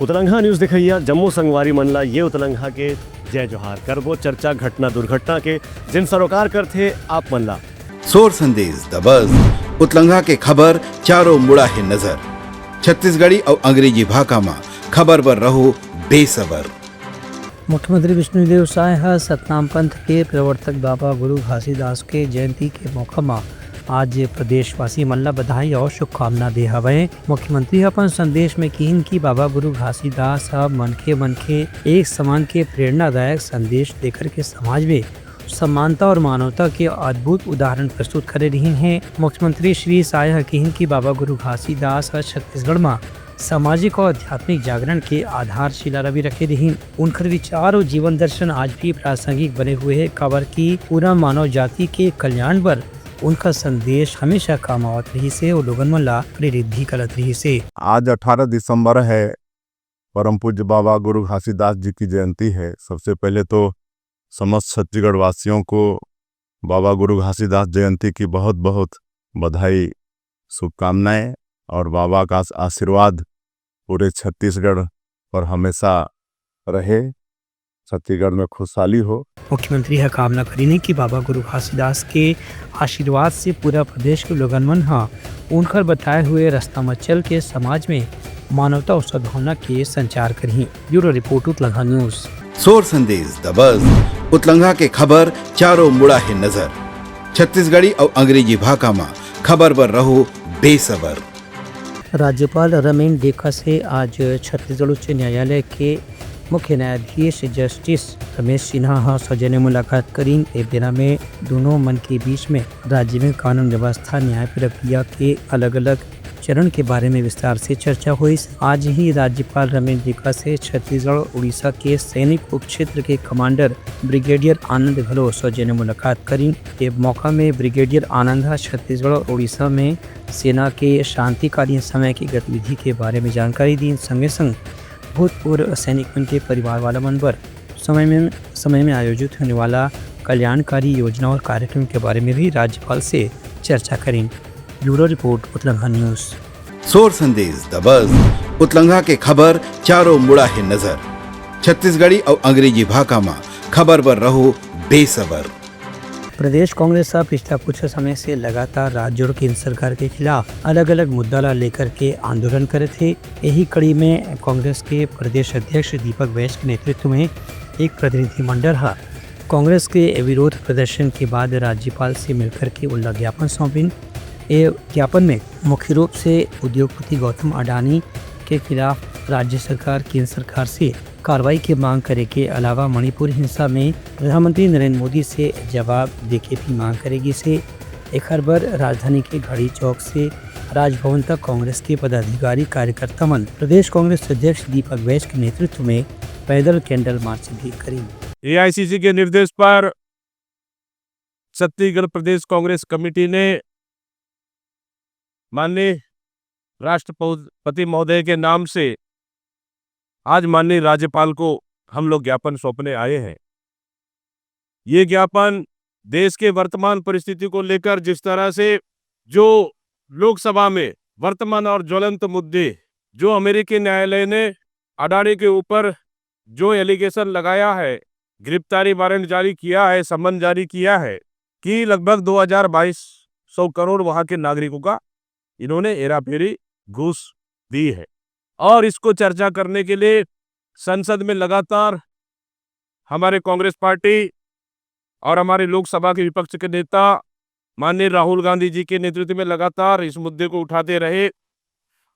उतलंघा news दिखैया Jammu संगवारी मनला ये उतलंघा के जय जोहार करबो चर्चा घटना दुर्घटना के जिन सरोकार कर थे आप मनला सोर संदेश दबज उतलंघा के खबर चारों मुड़ा है नजर छत्तीसगढ़ी और अंग्रेजी भाषा में खबर पर रहो बेसबर। मुख्यमंत्री विष्णुदेव साय सतनाम पंथ के प्रवर्तक बाबा गुरु घासीदास के जयंती के मौका में आज प्रदेशवासी मल्ला बधाई और शुभकामना दे हवे। मुख्यमंत्री अपन संदेश में कहिन कि बाबा गुरु घासीदास मनखे एक समान के प्रेरणादायक संदेश देकर के समाज में समानता और मानवता के अद्भुत उदाहरण प्रस्तुत करे रही हैं। मुख्यमंत्री श्री साय कहिन कि बाबा गुरु घासीदास छत्तीसगढ़ में सामाजिक और आध्यात्मिक जागरण के आधारशिला रवि रखे रही। उनकर विचार और जीवन दर्शन आज भी प्रासंगिक बने हुए है। खबर की पूरा मानव जाति के कल्याण पर उनका संदेश हमेशा काम आवत रही से और लोगन मन ला प्रेरित भी करत रही से। आज 18 दिसंबर है, परम पूज्य बाबा गुरु घासीदास जी की जयंती है। सबसे पहले तो समस्त छत्तीसगढ़ वासियों को बाबा गुरु घासीदास जयंती की बहुत बहुत बधाई, शुभकामनाएं और बाबा का आशीर्वाद पूरे छत्तीसगढ़ पर हमेशा रहे, छत्तीसगढ़ में खुशहाली हो। मुख्यमंत्री यह कामना करीने कि बाबा गुरु घासीदास के आशीर्वाद से पूरा प्रदेश के लोगन मन उनकर बताए हुए रास्ता में चल के समाज में मानवता और सद्भावना के संचार करी। ब्यूरो रिपोर्ट उतलंघा न्यूज। सोर संदेश दबज उतलंघा के खबर चारों मुड़ा है नजर छत्तीसगढ़ी और अंग्रेजी भाषा में खबर पर रहो बेसबर। राज्यपाल रमेन डेका से आज छत्तीसगढ़ उच्च न्यायालय के मुख्य न्यायाधीश जस्टिस रमेश सिन्हा सौजन्य मुलाकात करी। एक दिन में दोनों मन के बीच में राज्य में कानून व्यवस्था न्याय प्रक्रिया के अलग अलग चरण के बारे में विस्तार से चर्चा हुई। आज ही राज्यपाल रमेश डेका से छत्तीसगढ़ उड़ीसा के सैनिक उप क्षेत्र के कमांडर ब्रिगेडियर आनंद घलो सौजन्य मुलाकात करी। इस मौका में ब्रिगेडियर आनंद छत्तीसगढ़ और उड़ीसा में सेना के शांतिकालीन समय की गतिविधि के बारे में जानकारी दी। संगे संग भूतपूर्व सैनिकों के परिवार वाला मन पर समय में आयोजित होने वाला कल्याणकारी योजना और कार्यक्रम के बारे में भी राज्यपाल से चर्चा करें। ब्यूरो रिपोर्ट उतलंघा न्यूज। सोर संदेश दबज उतलंघा के खबर चारों मुड़ा है नजर छत्तीसगढ़ी और अंग्रेजी भाषा में खबर पर रहो बेसबर। प्रदेश कांग्रेस पिछला कुछ समय से लगातार राज्य और केंद्र सरकार के खिलाफ अलग अलग मुद्दा ला लेकर के आंदोलन करे थे। यही कड़ी में कांग्रेस के प्रदेश अध्यक्ष दीपक वैश्य के नेतृत्व में एक प्रतिनिधिमंडल कांग्रेस के विरोध प्रदर्शन के बाद राज्यपाल से मिलकर के उल्ला ज्ञापन सौंपिन। ये ज्ञापन में मुख्य रूप से उद्योगपति गौतम अडानी के खिलाफ राज्य सरकार केंद्र सरकार से कार्रवाई की मांग करे के अलावा मणिपुर हिंसा में प्रधानमंत्री नरेंद्र मोदी से जवाब देके भी मांग करेगी से एक खबर राजधानी के घड़ी चौक से राजभवन तक कांग्रेस के पदाधिकारी कार्यकर्ता मन प्रदेश कांग्रेस अध्यक्ष दीपक वैश्य के नेतृत्व में पैदल कैंडल मार्च भी करी। एआईसीसी के निर्देश पर छत्तीसगढ़ प्रदेश कांग्रेस कमेटी ने माननीय राष्ट्रपति महोदय के नाम से आज माननीय राज्यपाल को हम लोग ज्ञापन सौंपने आए हैं। ये ज्ञापन देश के वर्तमान परिस्थिति को लेकर जिस तरह से जो लोकसभा में वर्तमान और ज्वलंत मुद्दे जो अमेरिकी न्यायालय ने अडानी के ऊपर जो एलिगेशन लगाया है, गिरफ्तारी वारंट जारी किया है, सम्मन जारी किया है कि लगभग 2200 करोड़ वहां के नागरिकों का इन्होंने हेराफेरी घूस दी है। और इसको चर्चा करने के लिए संसद में लगातार हमारे कांग्रेस पार्टी और हमारे लोकसभा के विपक्ष के नेता माननीय राहुल गांधी जी के नेतृत्व में लगातार इस मुद्दे को उठाते रहे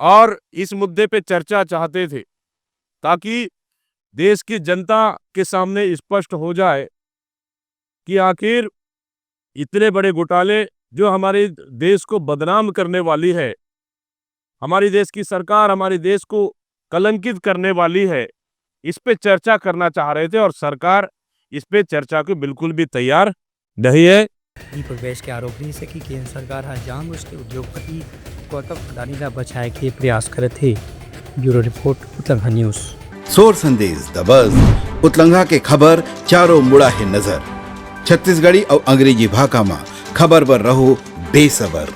और इस मुद्दे पे चर्चा चाहते थे ताकि देश की जनता के सामने स्पष्ट हो जाए कि आखिर इतने बड़े घोटाले जो हमारे देश को बदनाम करने वाली है, हमारी देश की सरकार हमारे देश को कलंकित करने वाली है, इस पे चर्चा करना चाह रहे थे और सरकार इस पे चर्चा को बिल्कुल भी तैयार नहीं है। दीपक वैश्य के आरोप रही से कि केंद्र सरकार जानबूझ के उद्योगपति गौतम अडानी ला बचाए के प्रयास करे थे। ब्यूरो रिपोर्ट उतलंघा न्यूज। सोर संदेश दबज उतलंघा के खबर चारों मुड़ा है नजर छत्तीसगढ़ी और अंग्रेजी भाषा में खबर पर रहो बेसबर।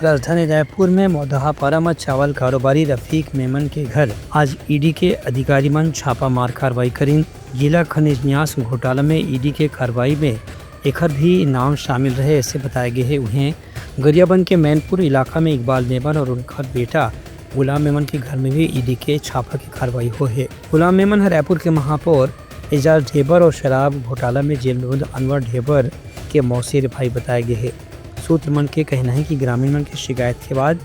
राजधानी रायपुर में मौदहापारा में चावल कारोबारी रफीक मेमन के घर आज ईडी के अधिकारी मन छापामार कार्रवाई करीन। जिला खनिज न्यास घोटाला में ईडी के कार्रवाई में एकर भी नाम शामिल रहे ऐसे बताए गए हैं। उन्हें गरियाबंद के मैनपुर इलाका में इकबाल मेमन और उनका बेटा गुलाम मेमन के घर में भी ईडी के छापा की कार्रवाई हो है। गुलाम मेमन रायपुर के महापौर एजाज ढेबर और शराब घोटाला में जेल में बंद अनवर ढेबर के मौसेर भाई बताए गए हैं। सूत्र मन के कहना है कि ग्रामीण मन की शिकायत के बाद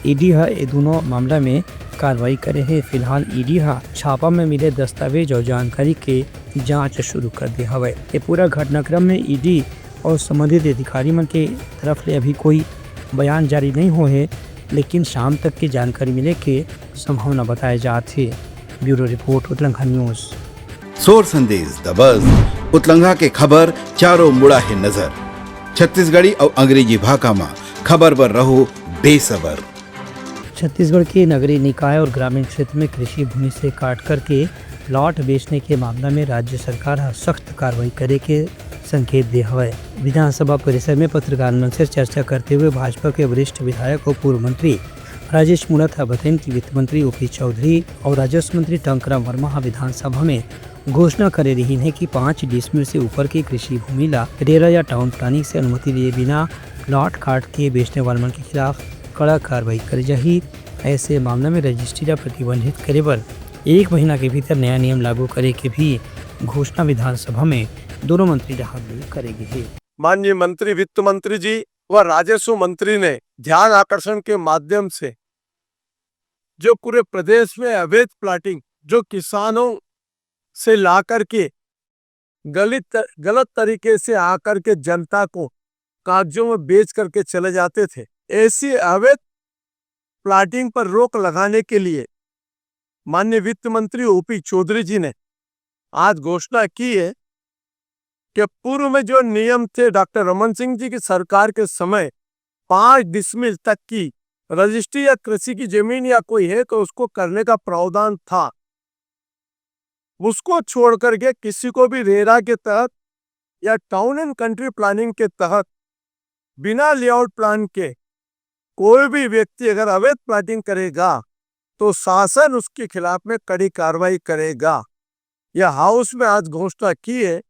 ईडी ये दोनों मामला में कार्रवाई करे है। फिलहाल ईडी छापा में मिले दस्तावेज और जानकारी के जांच शुरू कर दिया है। ये पूरा घटनाक्रम में ईडी और संबंधित अधिकारी मन के तरफ से अभी कोई बयान जारी नहीं हो है, लेकिन शाम तक की जानकारी मिले के संभावना बताए जाती है। ब्यूरो रिपोर्ट उतलंघा न्यूज़। सोर संदेश द बज़ उतलंघा के खबर चारों मुड़ा है नजर। छत्तीसगढ़ी और अंग्रेजी भाषा में खबर पर रहो बेसबर। छत्तीसगढ़ के नगरीय निकाय और ग्रामीण क्षेत्र में कृषि भूमि से काट करके प्लॉट बेचने के मामला में राज्य सरकार सख्त कार्रवाई करे के संकेत दिया है। विधानसभा परिसर में पत्रकार मन से चर्चा करते हुए भाजपा के वरिष्ठ विधायक और पूर्व मंत्री राजेश मूणत बताएं कि वित्त मंत्री ओपी चौधरी और राजस्व मंत्री टंकराम वर्मा विधानसभा में घोषणा करे रही है कि 5 डिसमिल से ऊपर की कृषि भूमि ला रेरा या टाउन प्लानिंग से अनुमति लिए बिना प्लॉट काट के बेचने वालों के खिलाफ कड़ा कार्रवाई करी जाही। ऐसे मामले में रजिस्ट्री प्रतिबंधित करे पर 1 महीना के भीतर नया नियम लागू करे के भी घोषणा विधानसभा में दोनों मंत्री करेंगे। माननीय मंत्री वित्त मंत्री जी व राजस्व मंत्री ने ध्यान आकर्षण के माध्यम से जो पूरे प्रदेश में अवैध प्लाटिंग जो किसानों से ला करके गलत तरीके से आकर के जनता को कागजों में बेच करके चले जाते थे, ऐसी अवैध प्लाटिंग पर रोक लगाने के लिए माननीय वित्त मंत्री ओपी चौधरी जी ने आज घोषणा की है कि पूर्व में जो नियम थे डॉक्टर रमन सिंह जी की सरकार के समय 5 डिसमिल तक की रजिस्ट्री या कृषि की जमीन या कोई है तो उसको करने का प्रावधान था, उसको छोड़ करके किसी को भी रेरा के तहत या टाउन एंड कंट्री प्लानिंग के तहत बिना लेआउट प्लान के कोई भी व्यक्ति अगर अवैध प्लाटिंग करेगा तो शासन उसके खिलाफ में कड़ी कार्रवाई करेगा। यह हाउस में आज घोषणा की है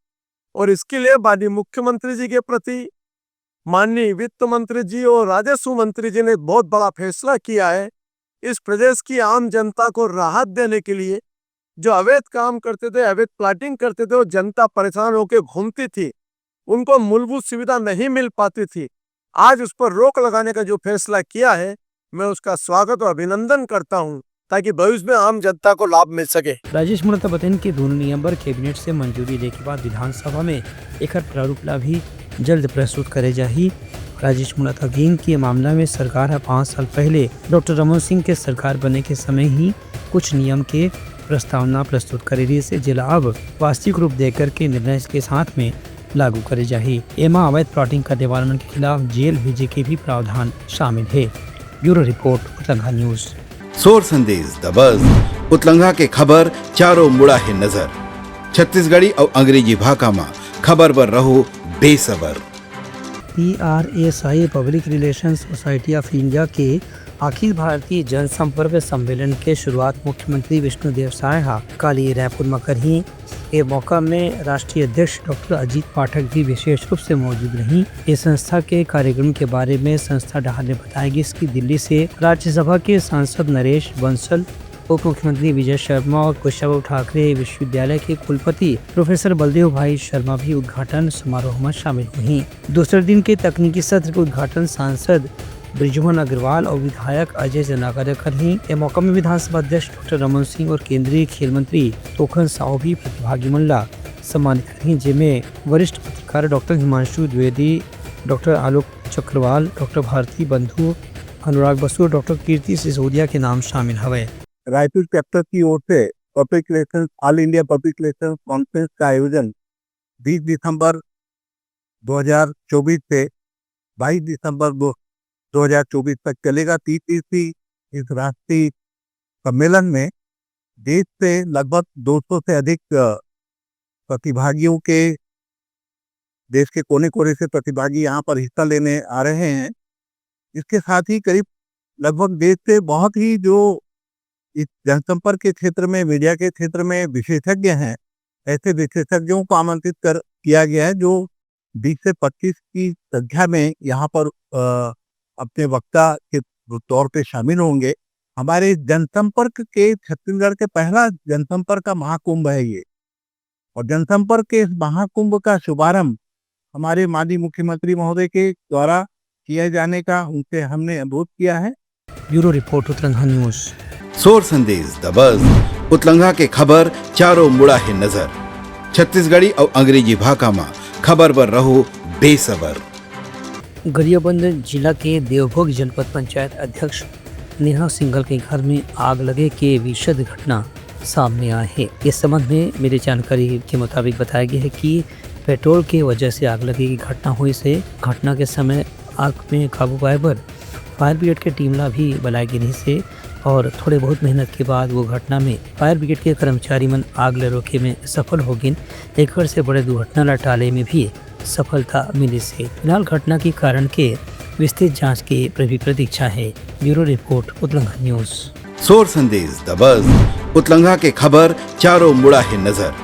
और इसके लिए माननीय मुख्यमंत्री जी के प्रति माननीय वित्त मंत्री जी और राजस्व मंत्री जी ने बहुत बड़ा फैसला किया है। इस प्रदेश की आम जनता को राहत देने के लिए जो अवैध काम करते थे, अवैध प्लाटिंग करते थे, वो जनता परेशान होकर घूमती थी, उनको मूलभूत सुविधा नहीं मिल पाती थी। आज उस पर रोक लगाने का जो फैसला किया है मैं उसका स्वागत और अभिनंदन करता हूं ताकि भविष्य में आम जनता को लाभ मिल सके। राजेश मूणत बताएं कि दोनों नियम पर कैबिनेट से मंजूरी लेने के बाद विधानसभा में एक प्रारूप ला भी जल्द प्रस्तुत करे जाही। राजेश मूणत अगेन के मामला में सरकार 5 साल पहले डॉक्टर रमन सिंह के सरकार बनने के समय ही कुछ नियम के प्रस्तावना प्रस्तुत करे रही से जिला अब वास्तविक रूप देकर के निर्णय के साथ में लागू करे जाही। एमा अवैध प्लॉटिंग करने वालों के खिलाफ जेल भेजे के भी प्रावधान शामिल है। ब्यूरो रिपोर्ट उतलंघा न्यूज़। सोर संदेश द बज़ उतलंघा के खबर चारों मुड़ा है नजर। छत्तीसगढ़ी और अंग्रेजी भाषा में खबर पर रहो बेसबर। PRSI public relation society of India के अखिल भारतीय जनसंपर्क सम्मेलन के शुरुआत मुख्यमंत्री विष्णुदेव साय कल रायपुर में करी। ये मौका में राष्ट्रीय अध्यक्ष डॉक्टर अजीत पाठक भी विशेष रूप से मौजूद रही। इस संस्था के कार्यक्रम के बारे में संस्था डहार ने बताया कि इसकी दिल्ली से राज्यसभा के सांसद नरेश बंसल, उप मुख्यमंत्री विजय शर्मा और कुशाभाऊ ठाकरे विश्वविद्यालय के कुलपति प्रोफेसर बलदेव भाई शर्मा भी उद्घाटन समारोह में शामिल हुई। दूसरे दिन के तकनीकी सत्र का उद्घाटन सांसद ब्रिजमोहन अग्रवाल और विधायक अजय जनाकर करी। इस मौका में विधानसभा अध्यक्ष डॉक्टर रमन सिंह और केंद्रीय खेल मंत्री तोखन साहू भी प्रतिभागी मंडला सम्मानित करी, जिनमें वरिष्ठ पत्रकार डॉक्टर हिमांशु द्विवेदी, डॉक्टर आलोक चक्रवाल, डॉक्टर भारती बंधु, अनुराग बसु और डॉक्टर कीर्ति सिसोदिया के नाम शामिल हुए। रायपुर चैप्टर की ओर से public relation all India public relation conference का आयोजन 20 दिसंबर 2024 से 22 दिसंबर 2024 तक चलेगा। तीसरी इस राष्ट्रीय सम्मेलन में देश से लगभग 200 से अधिक प्रतिभागियों के देश के कोने कोने से प्रतिभागी यहाँ पर हिस्सा लेने आ रहे हैं। इसके साथ ही करीब लगभग देश से बहुत ही जो इस जनसंपर्क के क्षेत्र में, मीडिया के क्षेत्र में विशेषज्ञ हैं, ऐसे विशेषज्ञों को आमंत्रित किया गया है जो 20 से 25 की संख्या में यहाँ पर अपने वक्ता के तौर पे शामिल होंगे। हमारे जनसंपर्क के छत्तीसगढ़ के पहला जनसंपर्क का महाकुंभ है ये, और जनसंपर्क के इस महाकुंभ का शुभारंभ हमारे माननीय मुख्यमंत्री महोदय के द्वारा किया जाने का उनसे हमने अनुरोध किया है। Bureau report Uttarakhand news. सोर संदेश द बज़ उतलंघा के खबर चारों मुड़ा है नजर। छत्तीसगढ़ी और अंग्रेजी भाषा में खबर पर रहो बेसबर। गरियाबंद जिला के देवभोग जनपद पंचायत अध्यक्ष नेहा सिंघल के घर में आग लगे के विशद घटना सामने आए है। इस संबंध में मेरी जानकारी के मुताबिक बताया गया है कि पेट्रोल के वजह से आग लगे की घटना हुई से घटना के समय आग में काबू पाए पर फायर ब्रिगेड के टीमला भी बुलाए गए नहीं से, और थोड़े बहुत मेहनत के बाद वो घटना में फायर ब्रिगेड के कर्मचारी मन आग ले रोके में सफल हो गए। एक से बड़े दुर्घटना ला टाले में भी सफलता मिली से। फिलहाल घटना के कारण के विस्तृत जांच की प्रतीक्षा है। Bureau report Uttarakhand news. सोर संदेश द बज़ उतलंघा के खबर चारों मुड़ा है नजर।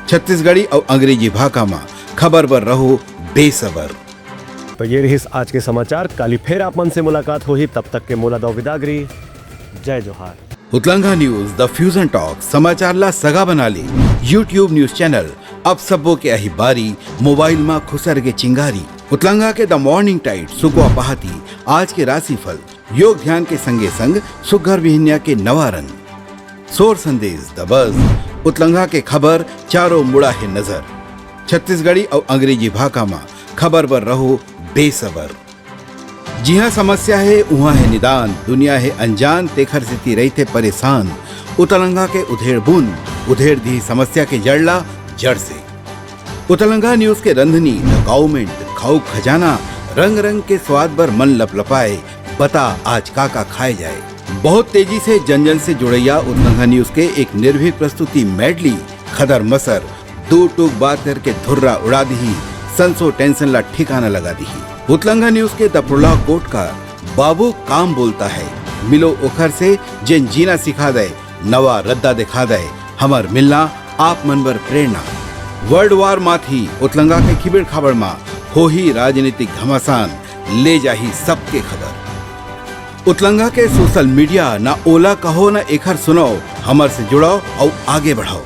छत्तीसगढ़ी और अंग्रेजी भाषा में खबर पर रहो बेसबर। तो ये रही आज के समाचार। काली फिर आप मन से मुलाकात हो ही, तब तक के मोला दो विदागरी। जय जोहार। उतलंघा न्यूज द फ्यूजन टॉक समाचार ला सगा बना ली। यूट्यूब न्यूज चैनल अब सबो के अही बारी मोबाइल में खुसर के चिंगारी। उतलंघा के द मॉर्निंग टाइड सुगवा पहाती आज के राशिफल योग ध्यान के संगे संग सुघर विहिन्या के नवारन। सोर संदेश द बज़ उतलंघा के खबर चारों मुड़ा है नजर। छत्तीसगढ़ी और अंग्रेजी भाषा में खबर पर रहो बेसबर। जी हाँ, समस्या है वहाँ है निदान, दुनिया है अनजान तेखर स्थिति रही थे परेशान। उतलंघा के उधेड़ बूंद उधेड़ दी समस्या के जड़ला जड़ से। उतलंघा न्यूज के रंधनी गवर्नमेंट खाऊ खजाना रंग रंग के स्वाद पर मन लपलपाए। बता आज का खाए जाए। बहुत तेजी से जन जन से जुड़ैया उतलंघा न्यूज के एक निर्भीक प्रस्तुति मेडली खदर मसर दो टूक बात करके धुर्रा उड़ा दी, संसो टेंशन ला ठिकाना लगा दी। उतलंघा न्यूज के दपुरला कोट का बाबू काम बोलता है, मिलो ओखर से जिन जीना सिखा दे, नवा रद्दा दिखा दे, हमर मिलना आप मनबर प्रेरणा। वर्ल्ड वार माथी उतलंघा के खिबड़ खबर मा हो ही राजनीतिक घमासान ले जाही सबके खबर। उतलंघा के सोशल मीडिया ना ओला कहो ना एखर सुनाओ, हमर से जुड़ाओ और आगे बढ़ाओ।